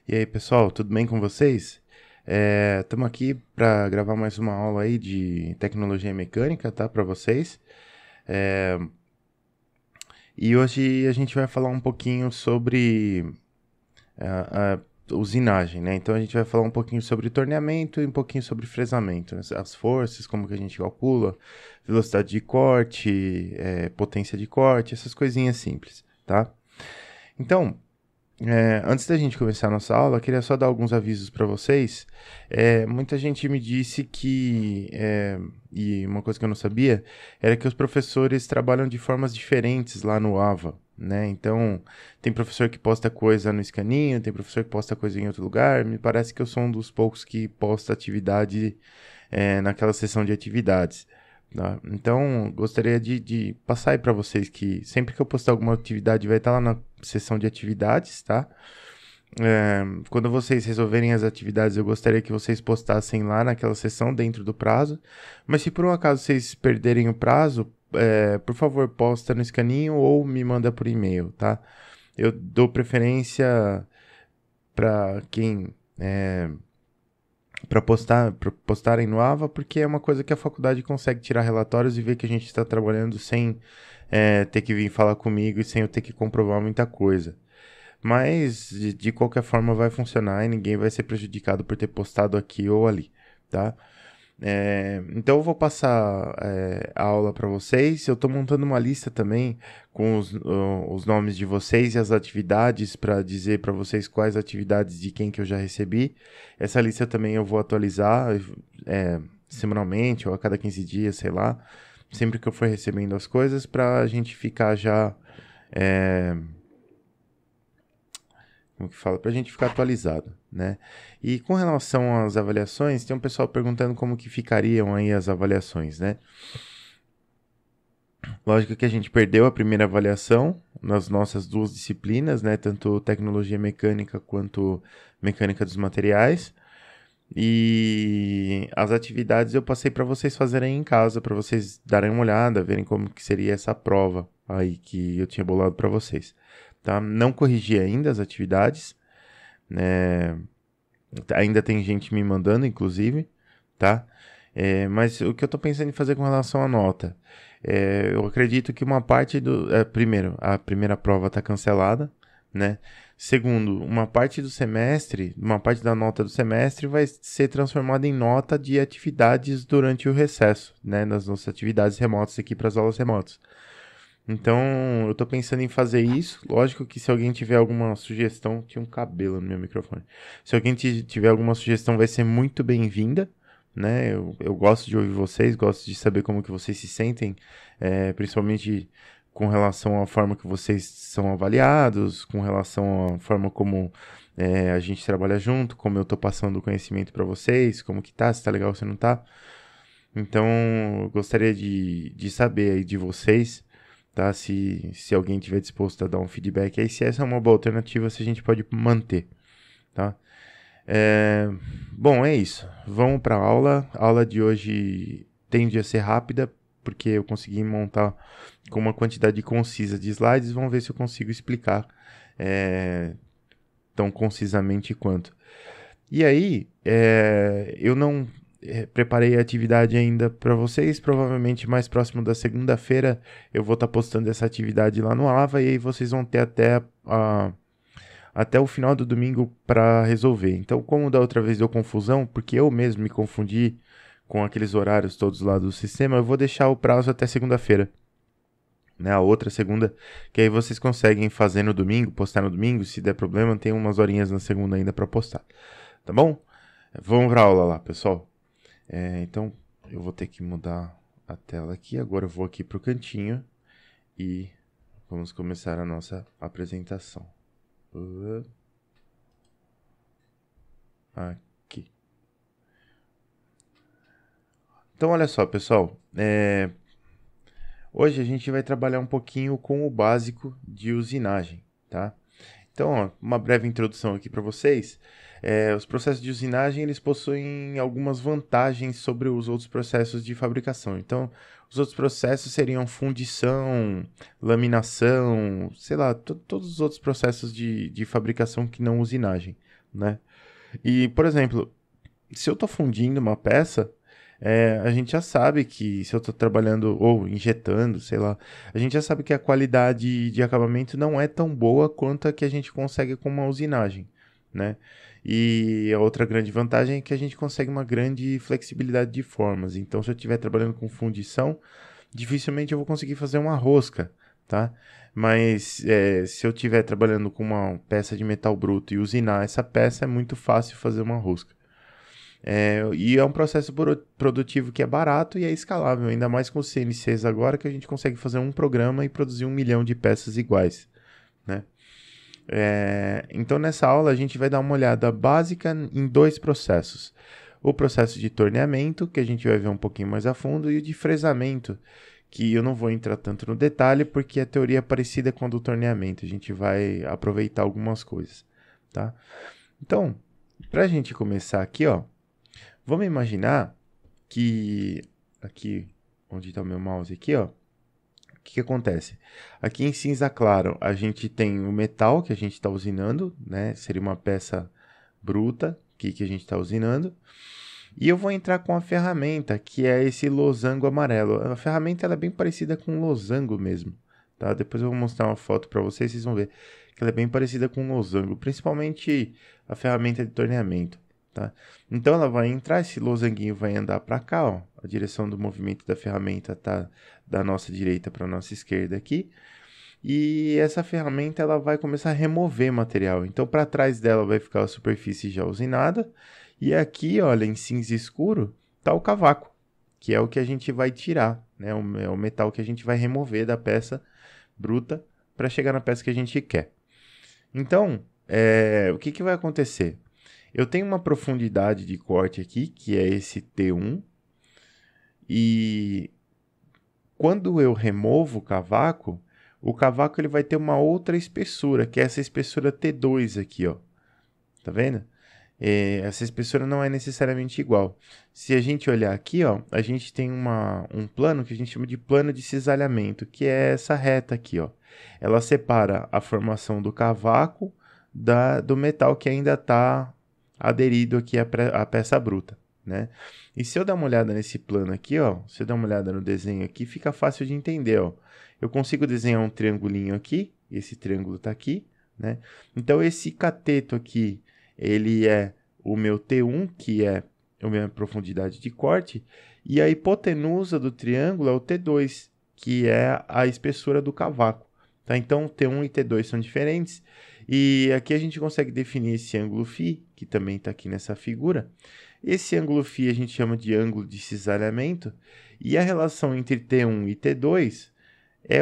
E aí, pessoal, tudo bem com vocês? Estamos aqui para gravar mais uma aula aí de tecnologia mecânica, tá, para vocês. E hoje a gente vai falar um pouquinho sobre usinagem, né? Então a gente vai falar um pouquinho sobre torneamento e um pouquinho sobre fresamento, né? As forças, como que a gente calcula, velocidade de corte, potência de corte, essas coisinhas simples, tá? Então, antes da gente começar a nossa aula, eu queria só dar alguns avisos para vocês. Muita gente me disse e uma coisa que eu não sabia, era que os professores trabalham de formas diferentes lá no AVA, né? Então, tem professor que posta coisa no escaninho, tem professor que posta coisa em outro lugar. Me parece que eu sou um dos poucos que posta atividade naquela seção de atividades. Tá? Então, gostaria de passar aí para vocês que sempre que eu postar alguma atividade vai estar lá na seção de atividades, tá? Quando vocês resolverem as atividades, eu gostaria que vocês postassem lá naquela seção dentro do prazo. Mas se por um acaso vocês perderem o prazo, por favor, posta no escaninho ou me manda por e-mail, tá? Eu dou preferência para quem para postarem no AVA, porque é uma coisa que a faculdade consegue tirar relatórios e ver que a gente está trabalhando sem ter que vir falar comigo e sem eu ter que comprovar muita coisa. Mas, de qualquer forma, vai funcionar e ninguém vai ser prejudicado por ter postado aqui ou ali, tá? Então eu vou passar a aula para vocês. Eu estou montando uma lista também com os nomes de vocês e as atividades para dizer para vocês quais atividades de quem que eu já recebi. Essa lista também eu vou atualizar semanalmente ou a cada 15 dias, sei lá, sempre que eu for recebendo as coisas para a gente ficar já como que fala, para a gente ficar atualizado, né? E com relação às avaliações, tem um pessoal perguntando como que ficariam aí as avaliações, né? Lógico que a gente perdeu a primeira avaliação nas nossas duas disciplinas, né? Tanto tecnologia mecânica quanto mecânica dos materiais. E as atividades eu passei para vocês fazerem em casa, para vocês darem uma olhada, verem como que seria essa prova aí que eu tinha bolado para vocês, tá? Não corrigi ainda as atividades, né? Ainda tem gente me mandando, inclusive, tá? Mas o que eu tô pensando em fazer com relação à nota? Eu acredito que uma parte do... primeiro, a primeira prova tá cancelada, né? Segundo, uma parte do semestre, uma parte da nota do semestre vai ser transformada em nota de atividades durante o recesso, né? Nas nossas atividades remotas aqui para as aulas remotas. Então, eu tô pensando em fazer isso. Lógico que se alguém tiver alguma sugestão, tinha um cabelo no meu microfone. Se alguém tiver alguma sugestão, vai ser muito bem-vinda, né? Eu gosto de ouvir vocês, gosto de saber como que vocês se sentem, principalmente com relação à forma que vocês são avaliados, com relação à forma como a gente trabalha junto, como eu tô passando o conhecimento para vocês, como que tá, se tá legal, se não tá. Então, eu gostaria de saber aí de vocês, tá? Se alguém tiver disposto a dar um feedback aí, se essa é uma boa alternativa, se a gente pode manter, tá? Bom, é isso. Vamos para a aula. A aula de hoje tende a ser rápida, porque eu consegui montar com uma quantidade concisa de slides. Vamos ver se eu consigo explicar tão concisamente quanto. E aí, eu não preparei a atividade ainda para vocês. Provavelmente mais próximo da segunda-feira eu vou estar postando essa atividade lá no AVA e aí vocês vão ter até o final do domingo para resolver. Então, como da outra vez deu confusão, porque eu mesmo me confundi com aqueles horários todos lá do sistema, eu vou deixar o prazo até segunda-feira. Né, a outra segunda, que aí vocês conseguem fazer no domingo, postar no domingo, se der problema, tem umas horinhas na segunda ainda para postar. Tá bom? Vamos pra aula lá, pessoal. Então, eu vou ter que mudar a tela aqui. Agora eu vou aqui pro cantinho e vamos começar a nossa apresentação. Aqui. Então, olha só, pessoal. Hoje a gente vai trabalhar um pouquinho com o básico de usinagem, tá? Então, ó, uma breve introdução aqui para vocês. Os processos de usinagem, eles possuem algumas vantagens sobre os outros processos de fabricação. Então, os outros processos seriam fundição, laminação, sei lá, todos os outros processos de fabricação que não usinagem, né? E, por exemplo, se eu estou fundindo uma peça, a gente já sabe que se eu estou trabalhando ou injetando, sei lá, a gente já sabe que a qualidade de acabamento não é tão boa quanto a que a gente consegue com uma usinagem, né? E a outra grande vantagem é que a gente consegue uma grande flexibilidade de formas. Então, se eu estiver trabalhando com fundição, dificilmente eu vou conseguir fazer uma rosca, tá? Mas se eu estiver trabalhando com uma peça de metal bruto e usinar essa peça, é muito fácil fazer uma rosca. E é um processo produtivo que é barato e é escalável, ainda mais com os CNCs agora que a gente consegue fazer um programa e produzir 1 milhão de peças iguais, né? Então nessa aula a gente vai dar uma olhada básica em 2 processos. O processo de torneamento, que a gente vai ver um pouquinho mais a fundo, e o de fresamento, que eu não vou entrar tanto no detalhe porque a teoria é parecida com a do torneamento, a gente vai aproveitar algumas coisas, tá? Então, para a gente começar aqui, ó, vamos imaginar que aqui, onde está o meu mouse aqui, ó, o que acontece? Aqui em cinza claro, a gente tem o metal que a gente está usinando, né? Seria uma peça bruta que a gente está usinando. E eu vou entrar com a ferramenta, que é esse losango amarelo. A ferramenta ela é bem parecida com um losango mesmo, tá? Depois eu vou mostrar uma foto para vocês, vocês vão ver que ela é bem parecida com um losango, principalmente a ferramenta de torneamento. Tá? Então ela vai entrar, esse losanguinho vai andar para cá, ó. A direção do movimento da ferramenta está da nossa direita para a nossa esquerda aqui. E essa ferramenta ela vai começar a remover material. Então para trás dela vai ficar a superfície já usinada. E aqui, olha, em cinza escuro, está o cavaco, que é o que a gente vai tirar, né? É o metal que a gente vai remover da peça bruta para chegar na peça que a gente quer. Então, o que vai acontecer? Eu tenho uma profundidade de corte aqui, que é esse T1, e quando eu removo o cavaco ele vai ter uma outra espessura, que é essa espessura T2 aqui, ó. Tá vendo? Essa espessura não é necessariamente igual. Se a gente olhar aqui, ó, a gente tem um plano que a gente chama de plano de cisalhamento, que é essa reta aqui, ó. Ela separa a formação do cavaco do metal que ainda está aderido aqui à peça bruta, né? E se eu dar uma olhada nesse plano aqui, ó, se eu dar uma olhada no desenho aqui, fica fácil de entender, ó. Eu consigo desenhar um triangulinho aqui, esse triângulo está aqui, né? Então esse cateto aqui, ele é o meu T1, que é a minha profundidade de corte, e a hipotenusa do triângulo é o T2, que é a espessura do cavaco, tá? Então T1 e T2 são diferentes, e aqui a gente consegue definir esse ângulo φ, que também está aqui nessa figura. Esse ângulo φ a gente chama de ângulo de cisalhamento, e a relação entre T1 e T2 é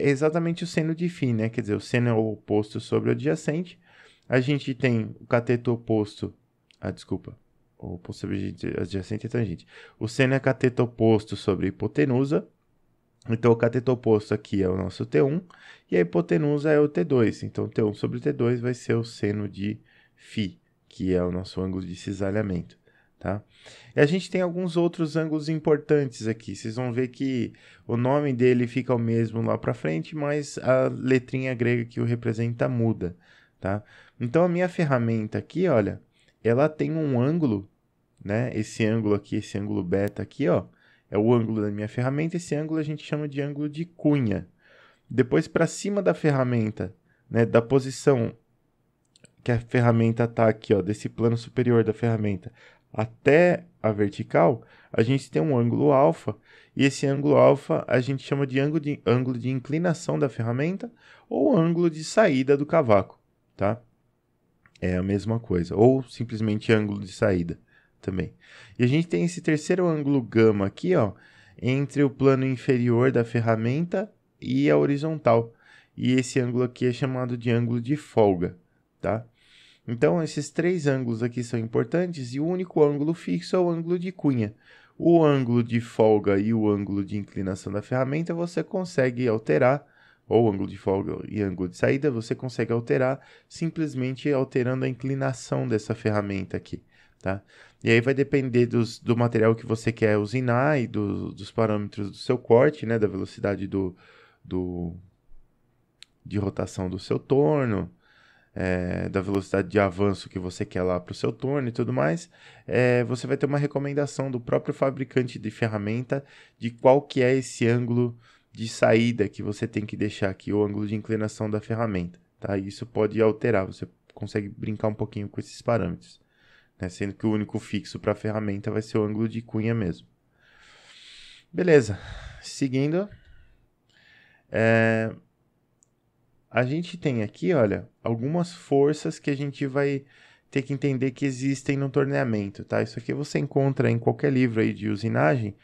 exatamente o seno de φ, né? Quer dizer, o seno é o oposto sobre o adjacente. A gente tem o cateto oposto... o oposto sobre adjacente é tangente. O seno é cateto oposto sobre a hipotenusa. Então, o cateto oposto aqui é o nosso T1 e a hipotenusa é o T2. Então, T1 sobre T2 vai ser o seno de φ, que é o nosso ângulo de cisalhamento, tá? E a gente tem alguns outros ângulos importantes aqui. Vocês vão ver que o nome dele fica o mesmo lá para frente, mas a letrinha grega que o representa muda, tá? Então, a minha ferramenta aqui, olha, ela tem um ângulo, né? Esse ângulo aqui, esse ângulo beta aqui, ó, é o ângulo da minha ferramenta. Esse ângulo a gente chama de ângulo de cunha. Depois, para cima da ferramenta, né, da posição que a ferramenta está aqui, ó, desse plano superior da ferramenta até a vertical, a gente tem um ângulo alfa. E esse ângulo alfa a gente chama de ângulo de inclinação da ferramenta ou ângulo de saída do cavaco, tá? É a mesma coisa. Ou simplesmente ângulo de saída também. E a gente tem esse terceiro ângulo gama aqui, ó, entre o plano inferior da ferramenta e a horizontal. E esse ângulo aqui é chamado de ângulo de folga, tá? Então, esses 3 ângulos aqui são importantes e o único ângulo fixo é o ângulo de cunha. O ângulo de folga e o ângulo de inclinação da ferramenta você consegue alterar ou ângulo de folga e ângulo de saída, você consegue alterar simplesmente alterando a inclinação dessa ferramenta aqui, tá? E aí vai depender do material que você quer usinar e dos parâmetros do seu corte, né? Da velocidade de rotação do seu torno, da velocidade de avanço que você quer lá para o seu torno e tudo mais, você vai ter uma recomendação do próprio fabricante de ferramenta de qual que é esse ângulo de saída que você tem que deixar aqui, o ângulo de inclinação da ferramenta, tá? Isso pode alterar, você consegue brincar um pouquinho com esses parâmetros, né? Sendo que o único fixo para a ferramenta vai ser o ângulo de cunha mesmo. Beleza, seguindo, a gente tem aqui, olha, algumas forças que a gente vai ter que entender que existem no torneamento, tá? Isso aqui você encontra em qualquer livro aí de usinagem,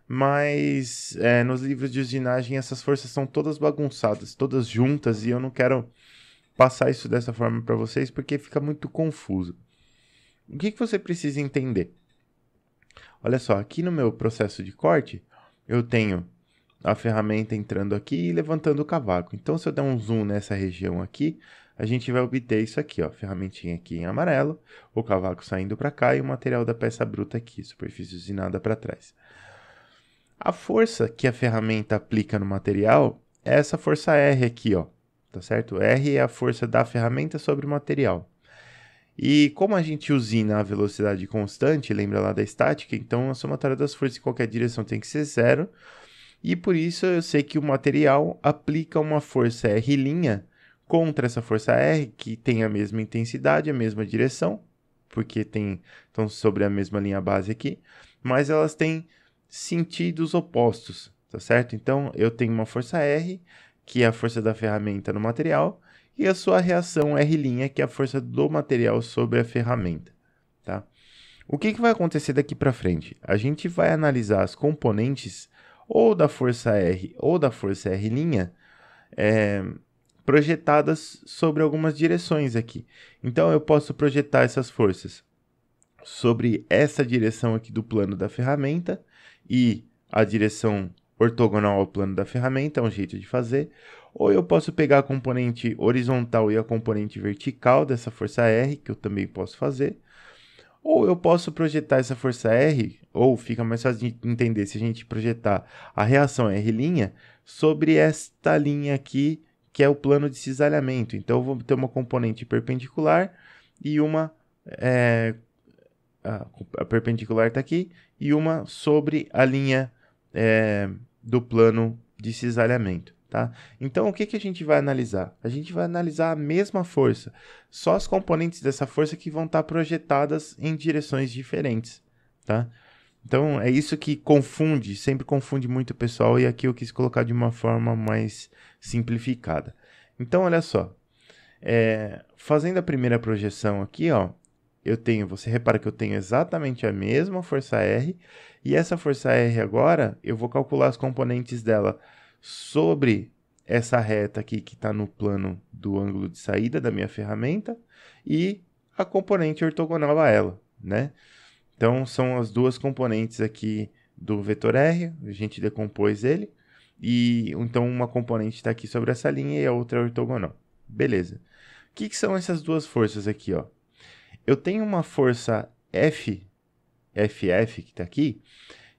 mas nos livros de usinagem essas forças são todas bagunçadas, todas juntas, e eu não quero passar isso dessa forma para vocês porque fica muito confuso. O que você precisa entender? Olha só, aqui no meu processo de corte, eu tenho a ferramenta entrando aqui e levantando o cavaco. Então, se eu der um zoom nessa região aqui, a gente vai obter isso aqui, ó, ferramentinha aqui em amarelo, o cavaco saindo para cá e o material da peça bruta aqui, superfície usinada para trás. A força que a ferramenta aplica no material é essa força R aqui, ó, tá certo? R é a força da ferramenta sobre o material. E como a gente usina a velocidade constante, lembra lá da estática, então a somatória das forças em qualquer direção tem que ser zero. E por isso eu sei que o material aplica uma força R' contra essa força R, que tem a mesma intensidade, a mesma direção, porque estão sobre a mesma linha base aqui, mas elas têm sentidos opostos, tá certo? Então eu tenho uma força R, que é a força da ferramenta no material, e a sua reação R', que é a força do material sobre a ferramenta, tá? O que vai acontecer daqui para frente? A gente vai analisar as componentes ou da força R ou da força R', projetadas sobre algumas direções aqui. Então, eu posso projetar essas forças sobre essa direção aqui do plano da ferramenta e a direção ortogonal ao plano da ferramenta, é um jeito de fazer. Ou eu posso pegar a componente horizontal e a componente vertical dessa força R, que eu também posso fazer. Ou eu posso projetar essa força R, ou fica mais fácil de entender se a gente projetar a reação R' sobre esta linha aqui, que é o plano de cisalhamento. Então, eu vou ter uma componente perpendicular e uma... a perpendicular está aqui, e uma sobre a linha do plano de cisalhamento. Tá? Então, o que a gente vai analisar? A gente vai analisar a mesma força, só as componentes dessa força que vão estar projetadas em direções diferentes. Tá? Então, é isso que confunde, sempre confunde muito o pessoal, e aqui eu quis colocar de uma forma mais simplificada. Então, olha só, fazendo a primeira projeção aqui, ó, você repara que eu tenho exatamente a mesma força R, e essa força R agora, eu vou calcular as componentes dela sobre essa reta aqui que está no plano do ângulo de saída da minha ferramenta e a componente ortogonal a ela, né? Então, são as duas componentes aqui do vetor R, a gente decompôs ele, e então uma componente está aqui sobre essa linha e a outra é ortogonal. Beleza. O que são essas duas forças aqui, ó? Eu tenho uma força FF, que está aqui,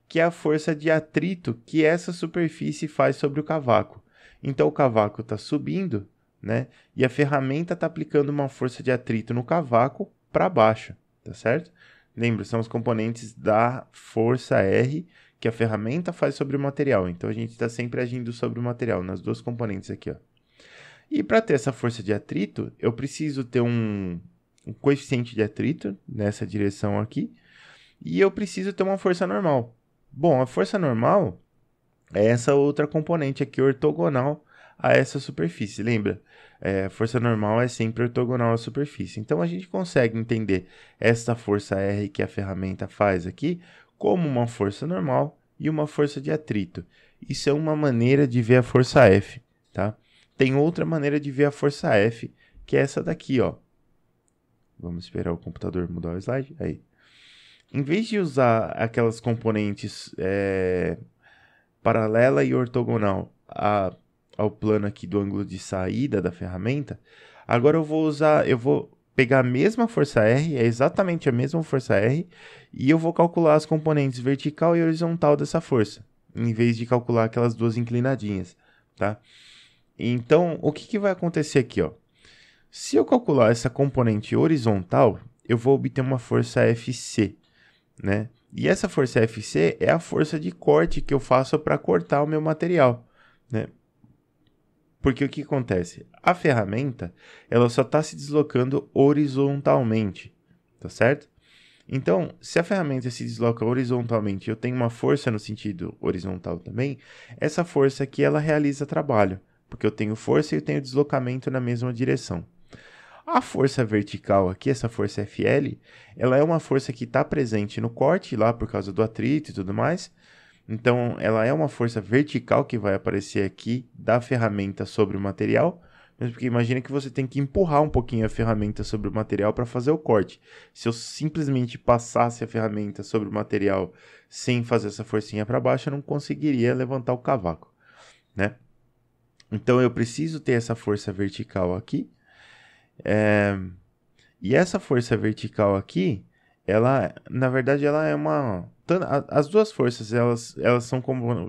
que é a força de atrito que essa superfície faz sobre o cavaco. Então, o cavaco está subindo, né? E a ferramenta está aplicando uma força de atrito no cavaco para baixo, tá certo? Lembra, são os componentes da força R que a ferramenta faz sobre o material. Então, a gente está sempre agindo sobre o material, nas duas componentes aqui, ó. E para ter essa força de atrito, eu preciso ter um coeficiente de atrito nessa direção aqui, e eu preciso ter uma força normal. Bom, a força normal é essa outra componente aqui ortogonal a essa superfície. Lembra? A força normal é sempre ortogonal à superfície. Então, a gente consegue entender essa força R que a ferramenta faz aqui como uma força normal e uma força de atrito. Isso é uma maneira de ver a força F, tá? Tem outra maneira de ver a força F, que é essa daqui, ó. Vamos esperar o computador mudar o slide. Aí. Em vez de usar aquelas componentes paralela e ortogonal a ao plano aqui do ângulo de saída da ferramenta, agora eu vou pegar a mesma força R, é exatamente a mesma força R, e eu vou calcular as componentes vertical e horizontal dessa força, em vez de calcular aquelas duas inclinadinhas, tá? Então, o que vai acontecer aqui, ó? Se eu calcular essa componente horizontal, eu vou obter uma força FC, né? E essa força FC é a força de corte que eu faço para cortar o meu material, né? Porque o que acontece? A ferramenta, ela só está se deslocando horizontalmente, tá certo? Então, se a ferramenta se desloca horizontalmente, eu tenho uma força no sentido horizontal também, essa força aqui, ela realiza trabalho, porque eu tenho força e eu tenho deslocamento na mesma direção. A força vertical aqui, essa força FL, ela é uma força que está presente no corte, lá por causa do atrito e tudo mais. Então, ela é uma força vertical que vai aparecer aqui da ferramenta sobre o material. Mesmo porque imagina que você tem que empurrar um pouquinho a ferramenta sobre o material para fazer o corte. Se eu simplesmente passasse a ferramenta sobre o material sem fazer essa forcinha para baixo, eu não conseguiria levantar o cavaco, né? Então, eu preciso ter essa força vertical aqui. E essa força vertical aqui, ela, na verdade, ela é uma... As duas forças, elas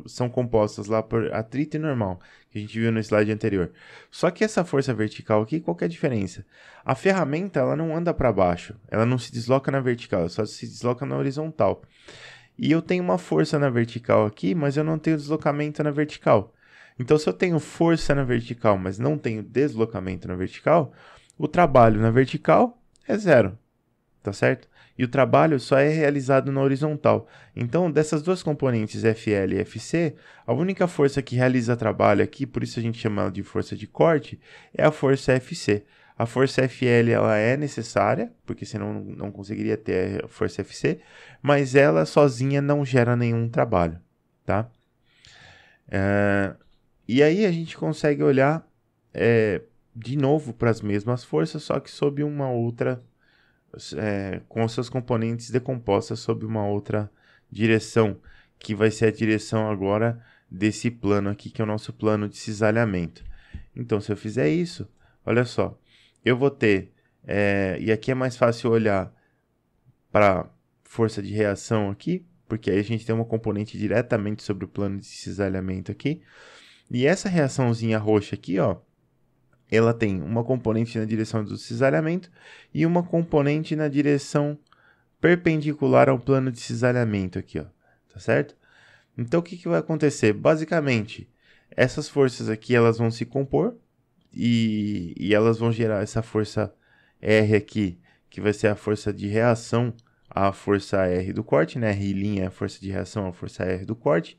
são compostas lá por atrito e normal, que a gente viu no slide anterior. Só que essa força vertical aqui, qual que é a diferença? A ferramenta, ela não anda para baixo, ela não se desloca na vertical, ela só se desloca na horizontal. E eu tenho uma força na vertical aqui, mas eu não tenho deslocamento na vertical. Então, se eu tenho força na vertical, mas não tenho deslocamento na vertical, o trabalho na vertical é zero, tá certo? E o trabalho só é realizado na horizontal. Então, dessas duas componentes FL e FC, a única força que realiza trabalho aqui, por isso a gente chama ela de força de corte, é a força FC. A força FL ela é necessária, porque senão não conseguiria ter a força FC, mas ela sozinha não gera nenhum trabalho, tá? E aí a gente consegue olhar de novo para as mesmas forças, só que sob uma outra, com seus componentes decompostas sob uma outra direção, que vai ser a direção agora desse plano aqui, que é o nosso plano de cisalhamento. Então, se eu fizer isso, olha só, eu vou ter, e aqui é mais fácil olhar para força de reação aqui, porque aí a gente tem uma componente diretamente sobre o plano de cisalhamento aqui. E essa reaçãozinha roxa aqui, ó, ela tem uma componente na direção do cisalhamento e uma componente na direção perpendicular ao plano de cisalhamento aqui, ó, tá certo? Então, o que vai acontecer? Basicamente, essas forças aqui, elas vão se compor e elas vão gerar essa força R aqui, que vai ser a força de reação à força R do corte, né? R' é a força de reação à força R do corte.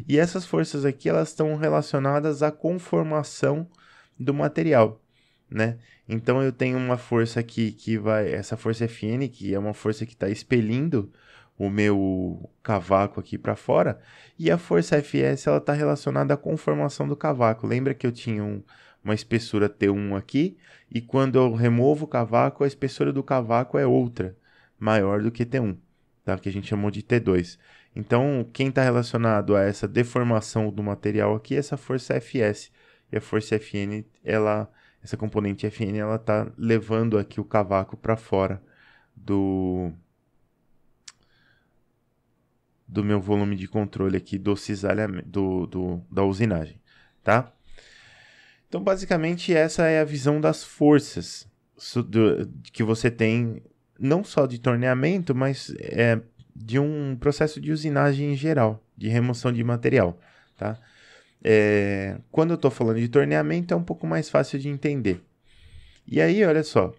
E essas forças aqui, elas estão relacionadas à conformação do material, né? Então, eu tenho uma força aqui que vai... Essa força Fn, que é uma força que está expelindo o meu cavaco aqui para fora. E a força Fs, ela está relacionada à conformação do cavaco. Lembra que eu tinha uma espessura T1 aqui, e quando eu removo o cavaco, a espessura do cavaco é outra, maior do que T1, tá? Que a gente chamou de T2. Então, quem está relacionado a essa deformação do material aqui é essa força Fs. E a força Fn, essa componente Fn, ela está levando aqui o cavaco para fora do meu volume de controle aqui do cisalhamento, da usinagem, tá? Então, basicamente, essa é a visão das forças que você tem, não só de torneamento, mas de um processo de usinagem em geral, de remoção de material, tá? Quando eu estou falando de torneamento, é um pouco mais fácil de entender. E aí, olha só,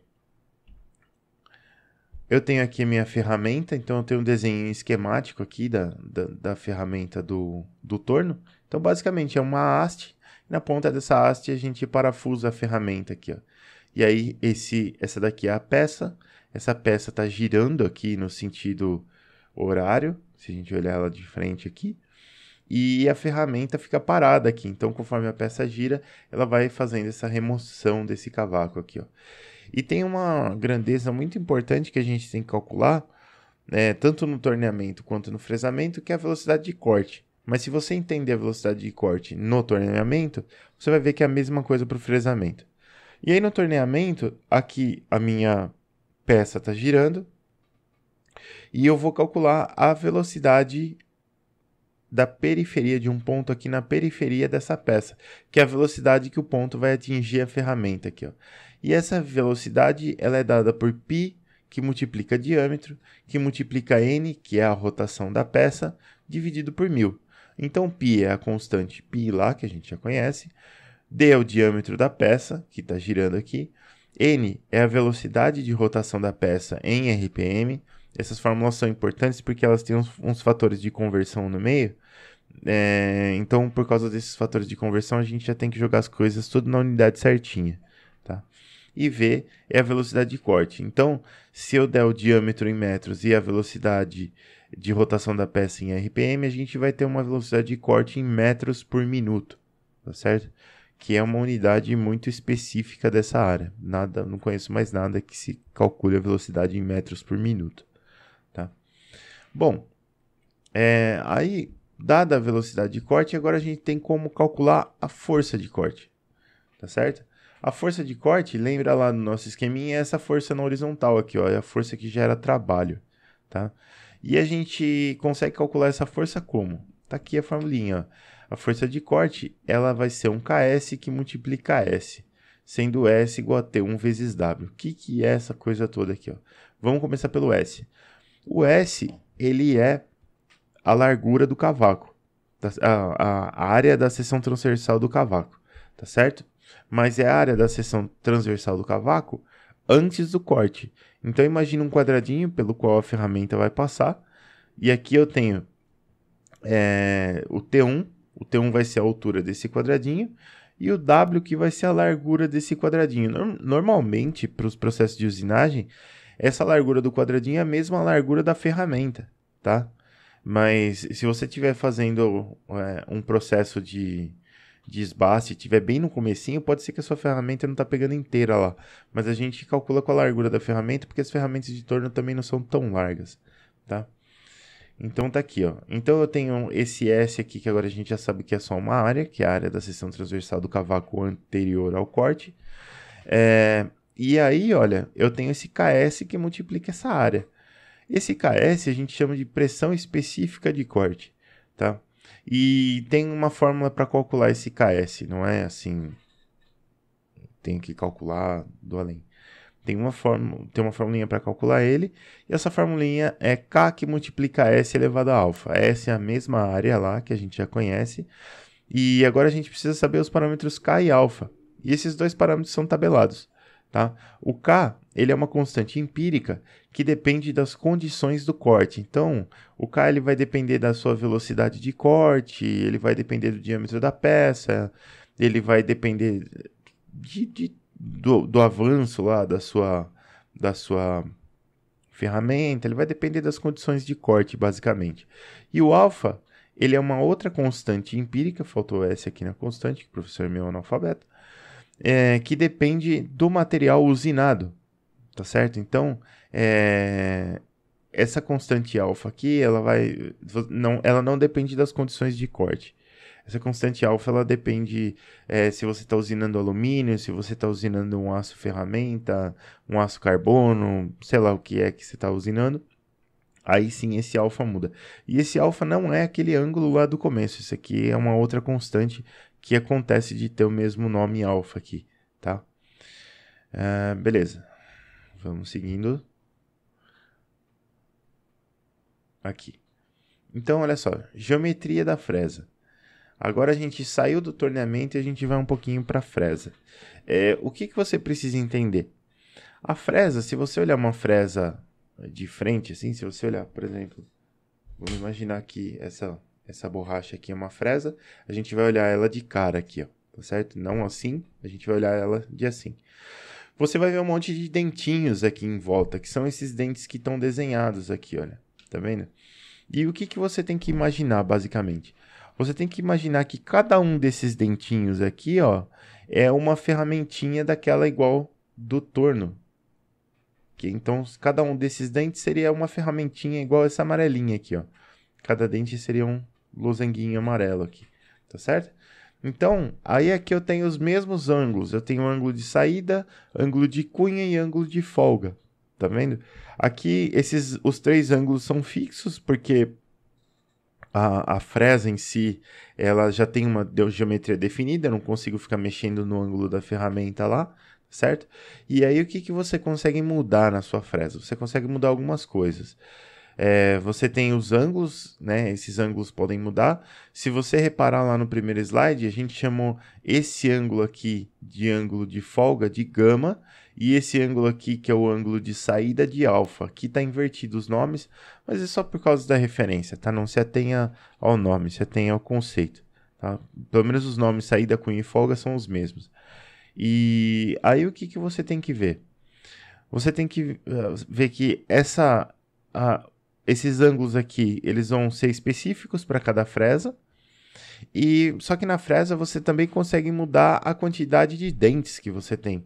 eu tenho aqui a minha ferramenta, então eu tenho um desenho esquemático aqui da ferramenta do torno. Então, basicamente, é uma haste. Na ponta dessa haste, a gente parafusa a ferramenta aqui, ó. E aí, essa daqui é a peça. Essa peça está girando aqui no sentido horário, se a gente olhar ela de frente aqui. E a ferramenta fica parada aqui. Então, conforme a peça gira, ela vai fazendo essa remoção desse cavaco aqui, ó. E tem uma grandeza muito importante que a gente tem que calcular, tanto no torneamento quanto no fresamento, que é a velocidade de corte. Mas se você entender a velocidade de corte no torneamento, você vai ver que é a mesma coisa para o fresamento. E aí no torneamento, aqui a minha peça está girando e eu vou calcular a velocidade da periferia de um ponto aqui na periferia dessa peça, que é a velocidade que o ponto vai atingir a ferramenta aqui, ó. E essa velocidade ela é dada por π, que multiplica diâmetro, que multiplica n, que é a rotação da peça, dividido por 1000. Então, π é a constante π lá, que a gente já conhece, d é o diâmetro da peça, que está girando aqui, n é a velocidade de rotação da peça em RPM. Essas fórmulas são importantes porque elas têm uns fatores de conversão no meio. Então, por causa desses fatores de conversão, a gente já tem que jogar as coisas tudo na unidade certinha. Tá? E V é a velocidade de corte. Então, se eu der o diâmetro em metros e a velocidade de rotação da peça em RPM, a gente vai ter uma velocidade de corte em metros por minuto. Tá certo? Que é uma unidade muito específica dessa área. Não conheço mais nada que se calcule a velocidade em metros por minuto. Tá? Bom, aí, dada a velocidade de corte, agora a gente tem como calcular a força de corte. Tá certo? A força de corte, lembra lá no nosso esqueminha, é essa força na horizontal aqui, ó, é a força que gera trabalho. Tá? E a gente consegue calcular essa força como? Tá aqui a formulinha, ó. A força de corte, ela vai ser um Ks que multiplica S, sendo S igual a T1 vezes W. O que é essa coisa toda aqui? Ó? Vamos começar pelo S. O S, ele é a largura do cavaco, a área da seção transversal do cavaco, tá certo? Mas é a área da seção transversal do cavaco antes do corte. Então, imagine um quadradinho pelo qual a ferramenta vai passar, e aqui eu tenho o T1, o T1 vai ser a altura desse quadradinho, e o W que vai ser a largura desse quadradinho. Normalmente, para os processos de usinagem, essa largura do quadradinho é a mesma largura da ferramenta, tá? Mas se você estiver fazendo um processo de esbaste, estiver bem no comecinho, pode ser que a sua ferramenta não está pegando inteira lá. Mas a gente calcula com a largura da ferramenta, porque as ferramentas de torno também não são tão largas, tá? Então tá aqui, ó. Então eu tenho esse S aqui, que agora a gente já sabe que é só uma área, que é a área da seção transversal do cavaco anterior ao corte. E aí, olha, eu tenho esse KS que multiplica essa área. Esse KS a gente chama de pressão específica de corte, tá? E tem uma fórmula para calcular esse KS, não é assim, tem que calcular do além. Tem uma formulinha para calcular ele, e essa formulinha é K que multiplica S elevado a alfa. S é a mesma área lá que a gente já conhece, e agora a gente precisa saber os parâmetros K e alfa. E esses dois parâmetros são tabelados. Tá? O K ele é uma constante empírica que depende das condições do corte. Então, o K ele vai depender da sua velocidade de corte, ele vai depender do diâmetro da peça, ele vai depender do avanço lá da sua ferramenta, ele vai depender das condições de corte, basicamente. E o alfa, ele é uma outra constante empírica, faltou S aqui na constante, que o professor é meu analfabeto, que depende do material usinado, tá certo? Então, essa constante alfa aqui, ela não depende das condições de corte. Essa constante alfa, ela depende se você está usinando alumínio, se você está usinando um aço ferramenta, um aço carbono, sei lá o que é que você está usinando. Aí sim, esse alfa muda. E esse alfa não é aquele ângulo lá do começo. Isso aqui é uma outra constante que acontece de ter o mesmo nome alfa aqui, tá? Beleza. Vamos seguindo. Aqui. Então, olha só. Geometria da fresa. Agora a gente saiu do torneamento e a gente vai um pouquinho para a fresa. O que você precisa entender? A fresa, se você olhar uma fresa de frente, assim, se você olhar, por exemplo, vamos imaginar que essa borracha aqui é uma fresa, a gente vai olhar ela de cara aqui, ó, tá certo? Não assim, a gente vai olhar ela de assim. Você vai ver um monte de dentinhos aqui em volta, que são esses dentes que estão desenhados aqui, olha, tá vendo? E o que você tem que imaginar, basicamente? Você tem que imaginar que cada um desses dentinhos aqui, ó, é uma ferramentinha daquela igual do torno. Então, cada um desses dentes seria uma ferramentinha igual essa amarelinha aqui, ó. Cada dente seria losanguinho amarelo aqui, tá certo? Então, aí aqui eu tenho os mesmos ângulos. Eu tenho ângulo de saída, ângulo de cunha e ângulo de folga. Tá vendo? Aqui, os 3 ângulos são fixos, porque a fresa em si, ela já tem uma geometria definida. Eu não consigo ficar mexendo no ângulo da ferramenta lá, certo? E aí, o que você consegue mudar na sua fresa? Você consegue mudar algumas coisas. Você tem os ângulos, né? Esses ângulos podem mudar. Se você reparar lá no primeiro slide, a gente chamou esse ângulo aqui de ângulo de folga de gama e esse ângulo aqui, que é o ângulo de saída, de alfa. Aqui está invertido os nomes, mas é só por causa da referência, tá? Não se atenha ao nome, se atenha ao conceito, tá? Pelo menos os nomes saída, cunha e folga são os mesmos. E aí o que você tem que ver? Você tem que ver que esses ângulos aqui, eles vão ser específicos para cada fresa. E só que na fresa você também consegue mudar a quantidade de dentes que você tem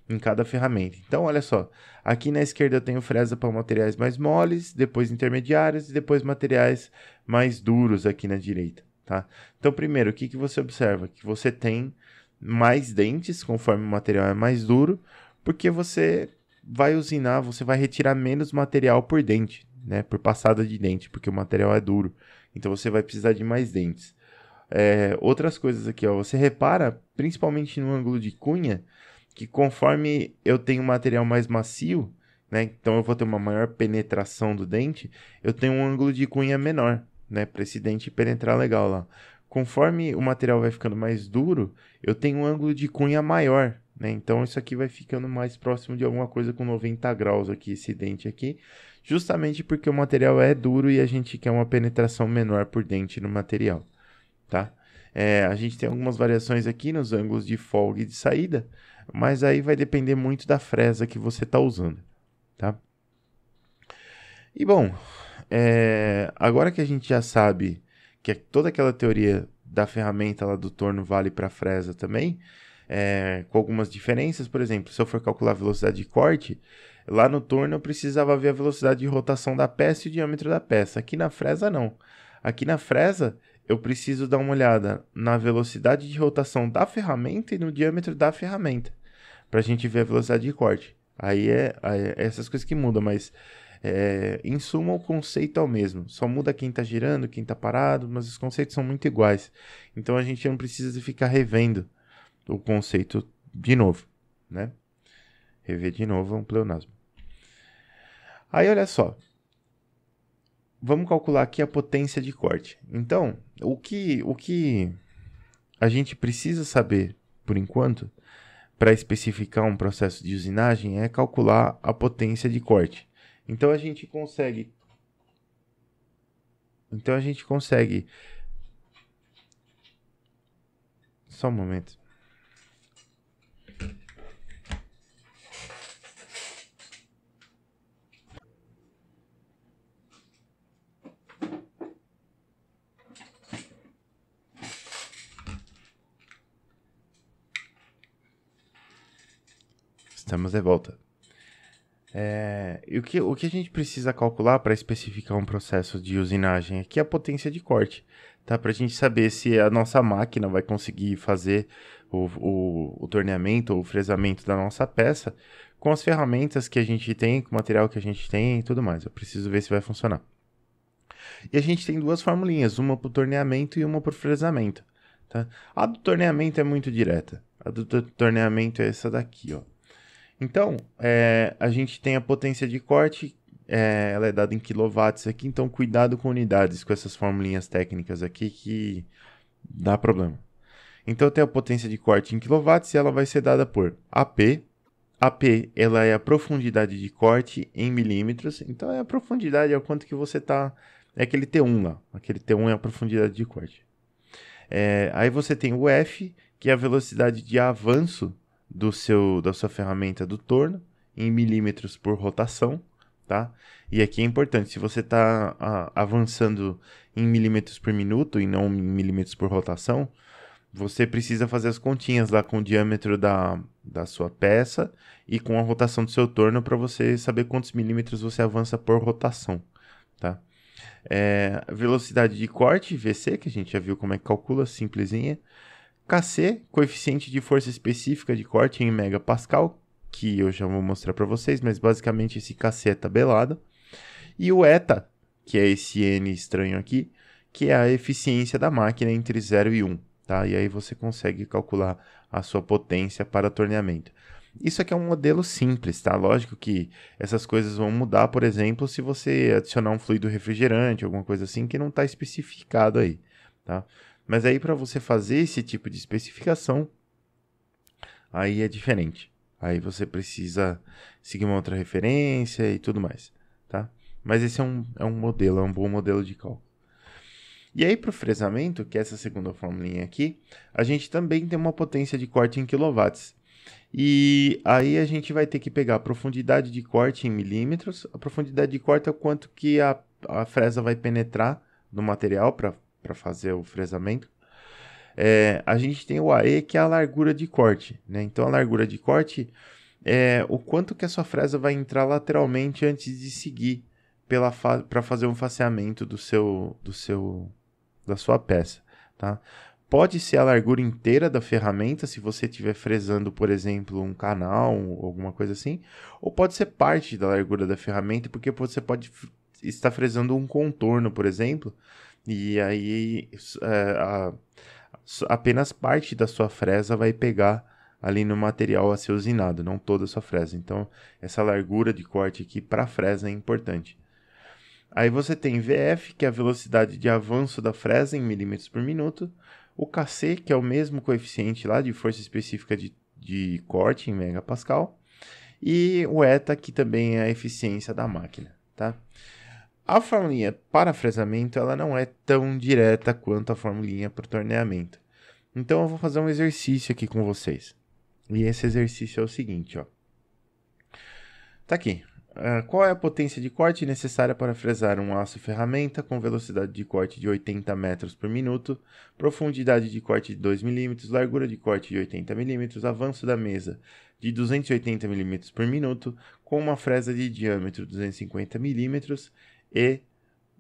em cada ferramenta. Então, olha só, aqui na esquerda eu tenho fresa para materiais mais moles, depois intermediários e depois materiais mais duros aqui na direita, tá? Então, primeiro, o que você observa? Que você tem mais dentes conforme o material é mais duro, porque você vai usinar, você vai retirar menos material por dente, né? Por passada de dente, porque o material é duro. Então, você vai precisar de mais dentes. Outras coisas aqui, ó, você repara, principalmente no ângulo de cunha, que conforme eu tenho um material mais macio, né, então eu vou ter uma maior penetração do dente, eu tenho um ângulo de cunha menor, né, para esse dente penetrar legal lá. Conforme o material vai ficando mais duro, eu tenho um ângulo de cunha maior, né, então isso aqui vai ficando mais próximo de alguma coisa com 90 graus aqui, esse dente aqui, justamente porque o material é duro e a gente quer uma penetração menor por dente no material, tá? A gente tem algumas variações aqui nos ângulos de folga e de saída, mas aí vai depender muito da fresa que você está usando, tá? E bom, agora que a gente já sabe que toda aquela teoria da ferramenta lá do torno vale para a fresa também, com algumas diferenças, por exemplo, se eu for calcular a velocidade de corte, lá no torno eu precisava ver a velocidade de rotação da peça e o diâmetro da peça. Aqui na fresa não. Aqui na fresa eu preciso dar uma olhada na velocidade de rotação da ferramenta e no diâmetro da ferramenta, para a gente ver a velocidade de corte. Aí é essas coisas que mudam, mas em suma o conceito é o mesmo. Só muda quem está girando, quem está parado, mas os conceitos são muito iguais. Então a gente não precisa ficar revendo o conceito de novo, né? Rever de novo é um pleonasmo. Aí olha só. Vamos calcular aqui a potência de corte. Então, o que a gente precisa saber, por enquanto, para especificar um processo de usinagem é calcular a potência de corte. Então a gente consegue só um momento. Estamos de volta. E o que a gente precisa calcular para especificar um processo de usinagem aqui é a potência de corte, tá? Para a gente saber se a nossa máquina vai conseguir fazer o torneamento ou o fresamento da nossa peça com as ferramentas que a gente tem, com o material que a gente tem e tudo mais. Eu preciso ver se vai funcionar. E a gente tem 2 formulinhas, uma para o torneamento e uma para o fresamento, tá? A do torneamento é muito direta. A do torneamento é essa daqui, ó. Então, a gente tem a potência de corte, ela é dada em quilowatts aqui, então cuidado com unidades, com essas formulinhas técnicas aqui que dá problema. Então, eu tenho a potência de corte em quilowatts e ela vai ser dada por AP. AP, ela é a profundidade de corte em milímetros, então a profundidade, é o quanto que você está... É aquele T1 lá, aquele T1 é a profundidade de corte. Aí você tem o F, que é a velocidade de avanço da sua ferramenta do torno, em milímetros por rotação, tá? E aqui é importante, se você está avançando em milímetros por minuto e não em milímetros por rotação, você precisa fazer as continhas lá com o diâmetro da sua peça e com a rotação do seu torno para você saber quantos milímetros você avança por rotação, tá? Velocidade de corte, VC, que a gente já viu como é que calcula, simplesinha. KC, coeficiente de força específica de corte em megapascal, que eu já vou mostrar para vocês, mas basicamente esse KC é tabelado. E o eta, que é esse N estranho aqui, que é a eficiência da máquina entre 0 e 1. Tá? E aí você consegue calcular a sua potência para torneamento. Isso aqui é um modelo simples, tá? Lógico que essas coisas vão mudar, por exemplo, se você adicionar um fluido refrigerante, alguma coisa assim, que não está especificado aí, tá? Mas aí para você fazer esse tipo de especificação, aí é diferente. Aí você precisa seguir uma outra referência e tudo mais, tá? Mas esse é um modelo, é um bom modelo de cálculo. E aí para o fresamento, que é essa segunda formulinha aqui, a gente também tem uma potência de corte em quilowatts. E aí a gente vai ter que pegar a profundidade de corte em milímetros. A profundidade de corte é o quanto que a fresa vai penetrar no material para fazer o fresamento. A gente tem o AE, que é a largura de corte, né? Então a largura de corte é o quanto que a sua fresa vai entrar lateralmente antes de seguir para fazer um faceamento da sua peça, tá? Pode ser a largura inteira da ferramenta, se você estiver fresando, por exemplo, um canal ou alguma coisa assim, ou pode ser parte da largura da ferramenta, porque você pode estar fresando um contorno, por exemplo, e aí apenas parte da sua fresa vai pegar ali no material a ser usinado, não toda a sua fresa. Então, essa largura de corte aqui para a fresa é importante. Aí você tem VF, que é a velocidade de avanço da fresa em milímetros por minuto. O KC, que é o mesmo coeficiente lá de força específica de corte em megapascal. E o ETA, que também é a eficiência da máquina, tá? A formulinha para fresamento, ela não é tão direta quanto a formulinha para o torneamento. Então eu vou fazer um exercício aqui com vocês. E esse exercício é o seguinte, ó. Tá aqui. Qual é a potência de corte necessária para fresar um aço ferramenta com velocidade de corte de 80 metros por minuto, profundidade de corte de 2 mm, largura de corte de 80 mm, avanço da mesa de 280 mm por minuto, com uma fresa de diâmetro 250 mm e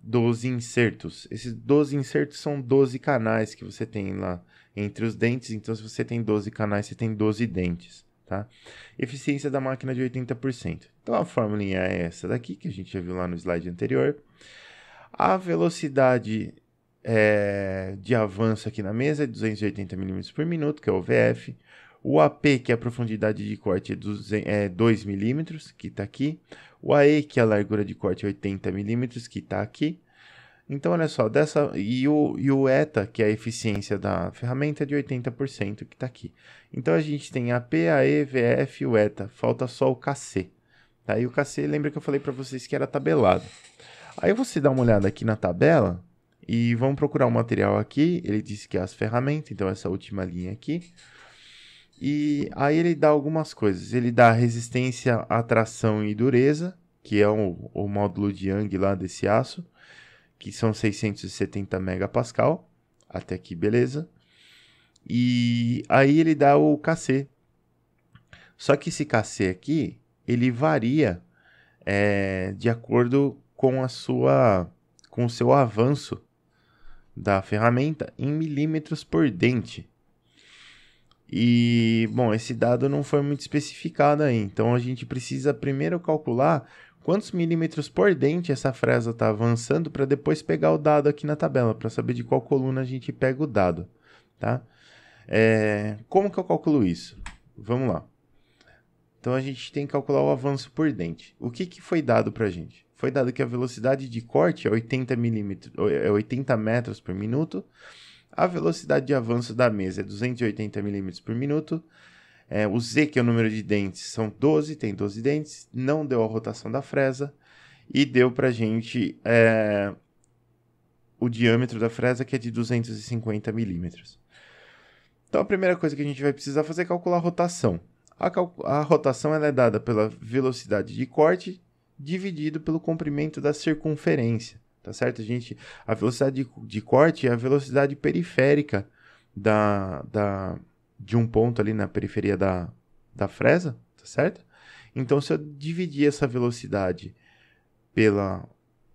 12 insertos. Esses 12 insertos são 12 canais que você tem lá entre os dentes, então se você tem 12 canais, você tem 12 dentes. Tá? Eficiência da máquina de 80%. Então a formulinha é essa daqui, que a gente já viu lá no slide anterior. A velocidade de avanço aqui na mesa é 280 mm por minuto, que é o VF. O AP, que é a profundidade de corte, é 2 mm, que está aqui. O AE, que é a largura de corte, é 80 mm, que está aqui. Então, olha só, e o ETA, que é a eficiência da ferramenta, é de 80%, que está aqui. Então, a gente tem AP, AE, VF e o ETA. Falta só o KC. Tá? E o KC, lembra que eu falei para vocês que era tabelado. Aí você dá uma olhada aqui na tabela e vamos procurar um material aqui. Ele disse que é as ferramentas, então essa última linha aqui. E aí ele dá algumas coisas. Ele dá resistência à tração e dureza, que é o módulo de Young lá desse aço, que são 670 megapascal, até aqui beleza. E aí ele dá o KC. Só que esse KC aqui, ele varia de acordo com com o seu avanço da ferramenta em milímetros por dente. E, bom, esse dado não foi muito especificado aí, então a gente precisa primeiro calcular quantos milímetros por dente essa fresa está avançando para depois pegar o dado aqui na tabela, para saber de qual coluna a gente pega o dado, tá? Como que eu calculo isso? Vamos lá. Então, a gente tem que calcular o avanço por dente. O que foi dado para a gente? Foi dado que a velocidade de corte é 80 metros por minuto, a velocidade de avanço da mesa é 280 mm por minuto, o Z, que é o número de dentes, são 12, tem 12 dentes, não deu a rotação da fresa, e deu para a gente o diâmetro da fresa, que é de 250 milímetros. Então, a primeira coisa que a gente vai precisar fazer é calcular a rotação. A rotação ela é dada pela velocidade de corte dividido pelo comprimento da circunferência, tá certo? A velocidade de corte é a velocidade periférica de um ponto ali na periferia da fresa, tá certo? Então, se eu dividir essa velocidade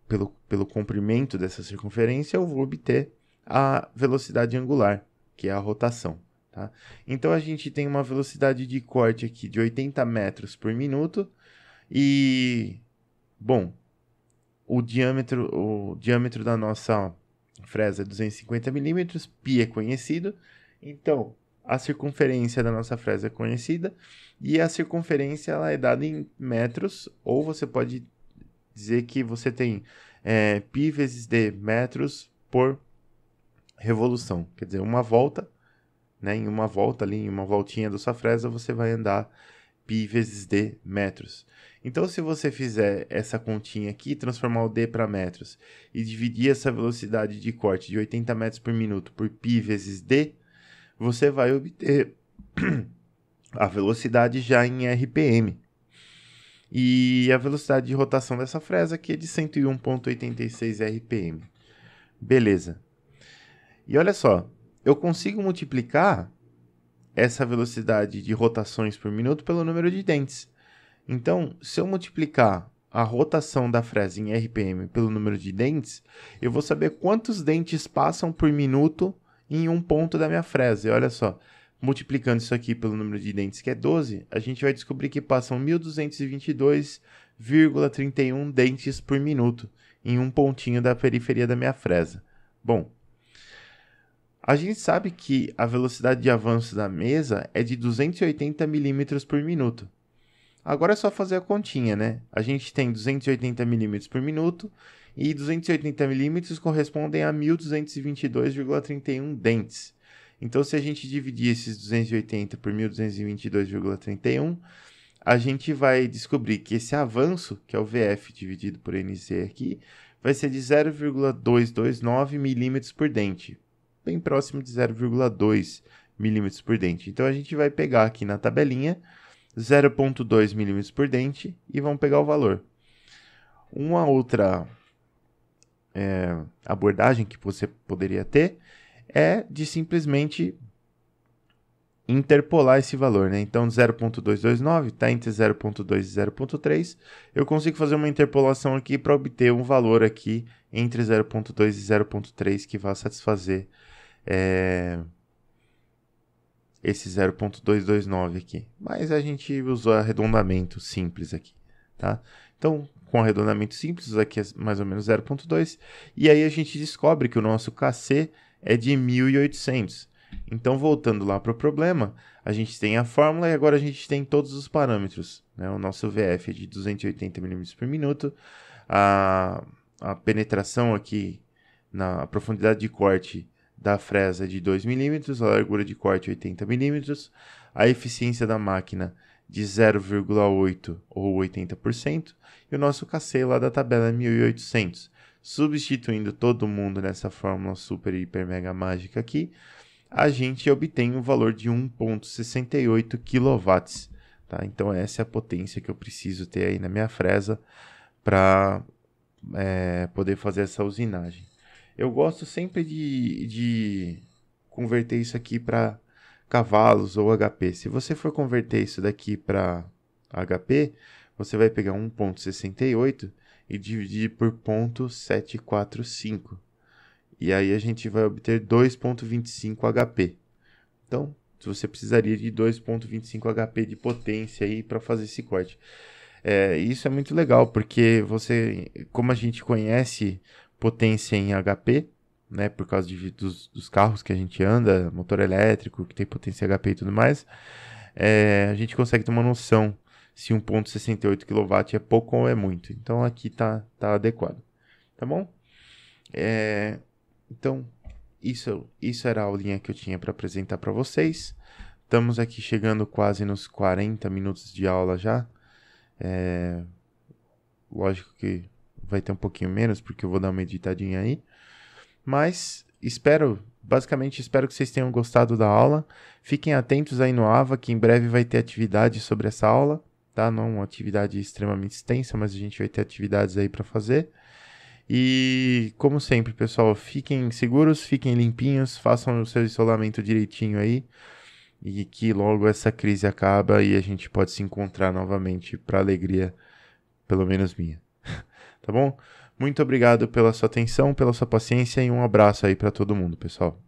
pelo comprimento dessa circunferência, eu vou obter a velocidade angular, que é a rotação. Tá? Então, a gente tem uma velocidade de corte aqui de 80 metros por minuto e, bom, o diâmetro da nossa fresa é 250 milímetros, π é conhecido, então a circunferência da nossa fresa é conhecida e a circunferência ela é dada em metros, ou você pode dizer que você tem π vezes d metros por revolução, quer dizer, uma volta, né, em uma volta ali, em uma voltinha da sua fresa, você vai andar π vezes d metros. Então, se você fizer essa continha aqui, transformar o d para metros e dividir essa velocidade de corte de 80 metros por minuto por π vezes d, você vai obter a velocidade já em RPM. E a velocidade de rotação dessa fresa aqui é de 101,86 RPM. Beleza. E olha só, eu consigo multiplicar essa velocidade de rotações por minuto pelo número de dentes. Então, se eu multiplicar a rotação da fresa em RPM pelo número de dentes, eu vou saber quantos dentes passam por minuto em um ponto da minha fresa. E olha só, multiplicando isso aqui pelo número de dentes, que é 12, a gente vai descobrir que passam 1.222,31 dentes por minuto em um pontinho da periferia da minha fresa. Bom, a gente sabe que a velocidade de avanço da mesa é de 280 milímetros por minuto. Agora é só fazer a continha, né? A gente tem 280 milímetros por minuto e 280 milímetros correspondem a 1.222,31 dentes. Então, se a gente dividir esses 280 por 1.222,31, a gente vai descobrir que esse avanço, que é o VF dividido por NC aqui, vai ser de 0,229 milímetros por dente, bem próximo de 0,2 milímetros por dente. Então, a gente vai pegar aqui na tabelinha 0,2 milímetros por dente e vamos pegar o valor. Uma outra abordagem que você poderia ter é de simplesmente interpolar esse valor, né? Então, 0,229 está entre 0,2 e 0,3. Eu consigo fazer uma interpolação aqui para obter um valor aqui entre 0,2 e 0,3 que vai satisfazer esse 0,229 aqui. Mas a gente usou arredondamento simples aqui, tá? Então, com arredondamento simples, aqui é mais ou menos 0,2. E aí a gente descobre que o nosso KC é de 1.800. Então, voltando lá para o problema, a gente tem a fórmula e agora a gente tem todos os parâmetros, né? O nosso VF é de 280 milímetros por minuto. A penetração aqui, na profundidade de corte da fresa é de 2 milímetros, a largura de corte 80 milímetros, a eficiência da máquina de 0,8 ou 80%, e o nosso KC lá da tabela é 1.800. Substituindo todo mundo nessa fórmula super, hiper, mega mágica aqui, a gente obtém um valor de 1,68 kW. Tá? Então, essa é a potência que eu preciso ter aí na minha fresa para poder fazer essa usinagem. Eu gosto sempre de converter isso aqui para cavalos ou HP. Se você for converter isso daqui para HP, você vai pegar 1,68 e dividir por 0,745. E aí a gente vai obter 2,25 HP. Então, você precisaria de 2,25 HP de potência aí para fazer esse corte. Isso é muito legal, porque como a gente conhece potência em HP, né, por causa dos carros que a gente anda, motor elétrico, que tem potência HP e tudo mais, a gente consegue ter uma noção se 1,68 kW é pouco ou é muito. Então, aqui tá adequado. Tá bom? Então, isso era a aulinha que eu tinha para apresentar para vocês. Estamos aqui chegando quase nos 40 minutos de aula já. Lógico que vai ter um pouquinho menos, porque eu vou dar uma editadinha aí. Mas basicamente espero que vocês tenham gostado da aula. Fiquem atentos aí no AVA, que em breve vai ter atividade sobre essa aula. Tá? Não uma atividade extremamente extensa, mas a gente vai ter atividades aí para fazer. E, como sempre, pessoal, fiquem seguros, fiquem limpinhos, façam o seu isolamento direitinho aí. E que logo essa crise acaba e a gente pode se encontrar novamente para alegria, pelo menos minha. Tá bom? Muito obrigado pela sua atenção, pela sua paciência e um abraço aí para todo mundo, pessoal.